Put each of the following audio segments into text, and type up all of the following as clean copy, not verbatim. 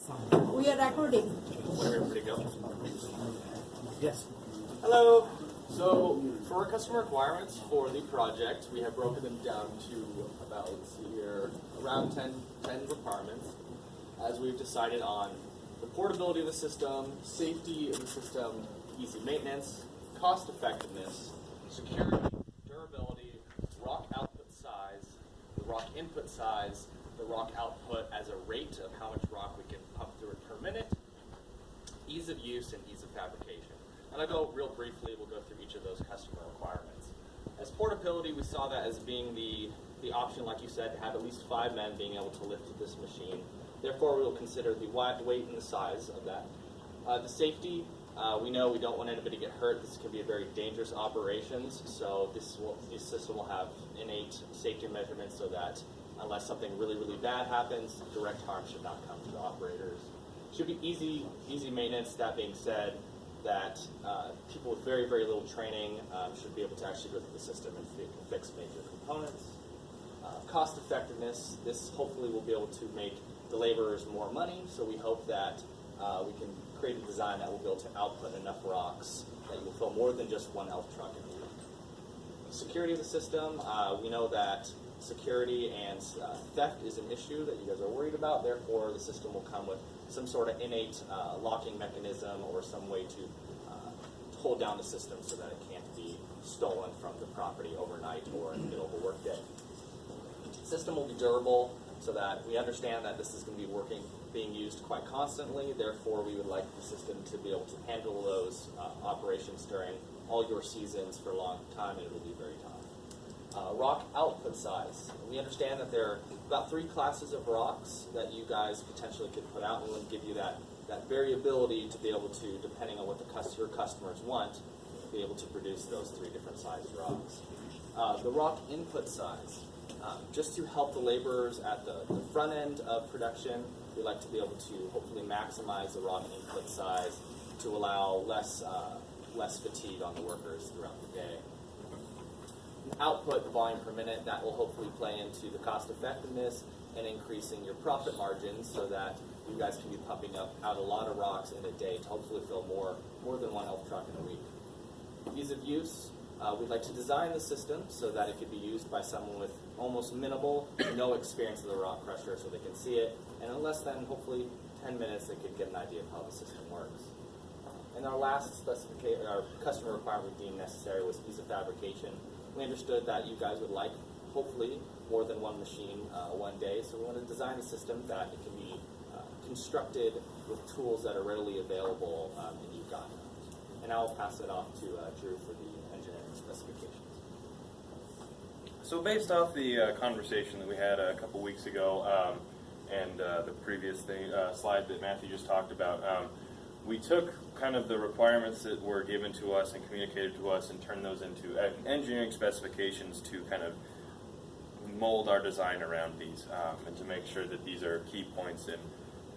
We are recording. Where everybody go? Yes. Hello. So for our customer requirements for the project, we have broken them down to about, let's see here, around 10 requirements, as we've decided on the portability of the system, safety of the system, easy maintenance, cost effectiveness, security, durability, rock output size, the rock input size, the rock output as a rate of how much rock we can pump through it per minute, ease of use, and ease of fabrication. And I'll go real briefly, we'll go through each of those customer requirements. As portability, we saw that as being the option, like you said, to have at least 5 men being able to lift this machine. Therefore, we will consider the weight and the size of that. The safety, we know we don't want anybody to get hurt. This can be a very dangerous operations, so this system will have innate safety measurements so that unless something really, really bad happens, direct harm should not come to the operators. Should be easy maintenance. That being said, that people with very, very little training should be able to actually go through the system and fix major components. Cost effectiveness, this hopefully will be able to make the laborers more money, so we hope that we can create a design that will be able to output enough rocks that you will fill more than just one elf truck in a week. Security of the system, we know that security and theft is an issue that you guys are worried about, therefore the system will come with some sort of innate locking mechanism or some way to hold down the system so that it can't be stolen from the property overnight or in the middle of a workday. The system will be durable so that we understand that this is going to be being used quite constantly, therefore we would like the system to be able to handle those operations during all your seasons for a long time, and it will be very time. Rock output size. We understand that there are about 3 classes of rocks that you guys potentially could put out, and we will give you that variability to be able to, depending on what your customers want, be able to produce those 3 different sized rocks. The rock input size. Just to help the laborers at the front end of production, we like to be able to hopefully maximize the rock input size to allow less fatigue on the workers throughout the day. Output, the volume per minute, that will hopefully play into the cost effectiveness and increasing your profit margins so that you guys can be pumping out a lot of rocks in a day to hopefully fill more than one elf truck in a week. Ease of use, we'd like to design the system so that it could be used by someone with almost minimal, no experience of the rock crusher so they can see it, and in less than hopefully 10 minutes they could get an idea of how the system works. And our last specification, our customer requirement we deemed necessary was ease of fabrication. We understood that you guys would like, hopefully, more than one machine one day, so we want to design a system that it can be constructed with tools that are readily available in Uganda. And I'll pass it off to Drew for the engineering specifications. So based off the conversation that we had a couple weeks ago and the previous slide that Matthew just talked about, we took kind of the requirements that were given to us and communicated to us and turned those into engineering specifications to kind of mold our design around these and to make sure that these are key points in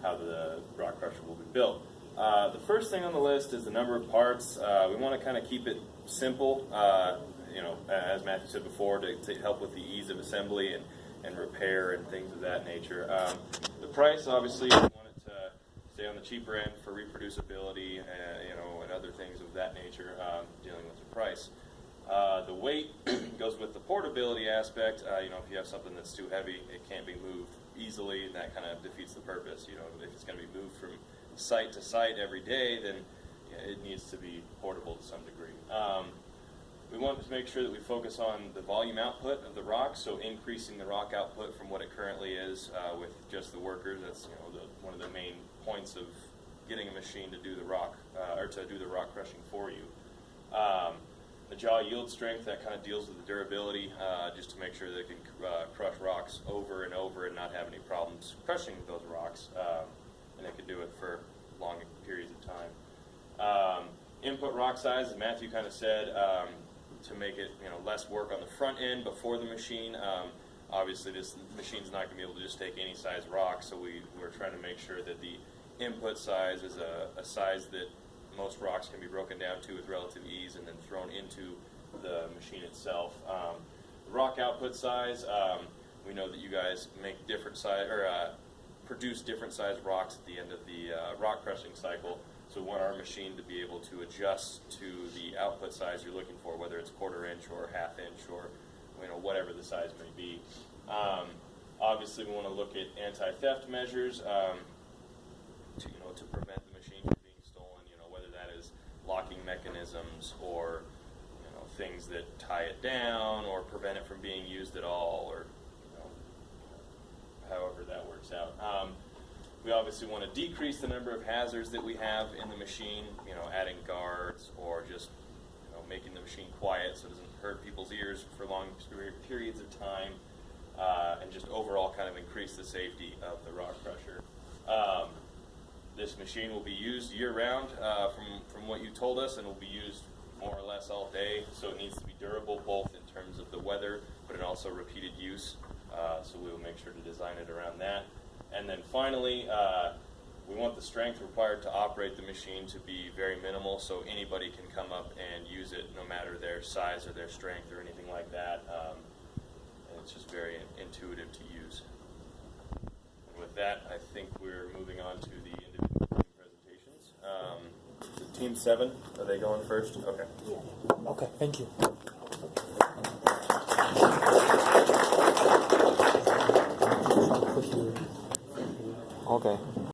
how the rock crusher will be built. The first thing on the list is the number of parts. We want to kind of keep it simple, as Matthew said before, to help with the ease of assembly and repair and things of that nature. The price, obviously, we want it to stay on the cheaper end for reproducibility, and other things of that nature, dealing with the price. The weight goes with the portability aspect. If you have something that's too heavy, it can't be moved easily, and that kind of defeats the purpose. If it's going to be moved from site to site every day, then it needs to be portable to some degree. We want to make sure that we focus on the volume output of the rock, so increasing the rock output from what it currently is with just the workers. That's one of the main points of getting a machine to do the rock or to do the rock crushing for you. The jaw yield strength, that kind of deals with the durability, just to make sure that it can crush rocks over and over and not have any problems crushing those rocks, and it can do it for long periods of time. Input rock size, as Matthew kind of said, to make it less work on the front end before the machine. Obviously, this machine's not going to be able to just take any size rock, so we're trying to make sure that the input size is a size that most rocks can be broken down to with relative ease and then thrown into the machine itself. The rock output size, we know that you guys make different size or produce different sized rocks at the end of the rock crushing cycle. So we want our machine to be able to adjust to the output size you're looking for, whether it's 1/4 inch or 1/2 inch or whatever the size may be. Obviously, we want to look at anti-theft measures to prevent the machine from being stolen. Whether that is locking mechanisms or things that tie it down or prevent it from being used at all, or however that works out. We obviously want to decrease the number of hazards that we have in the machine, adding guards or just making the machine quiet so it doesn't hurt people's ears for long periods of time, and just overall kind of increase the safety of the rock crusher. This machine will be used year-round from what you told us, and will be used more or less all day, so it needs to be durable both in terms of the weather, but in also repeated use. So we will make sure to design it around that. And then finally, we want the strength required to operate the machine to be very minimal, so anybody can come up and use it no matter their size or their strength or anything like that. And it's just very intuitive to use. And with that, I think we're moving on to the individual team presentations. Team 7, are they going first? Okay. Okay, thank you. Okay.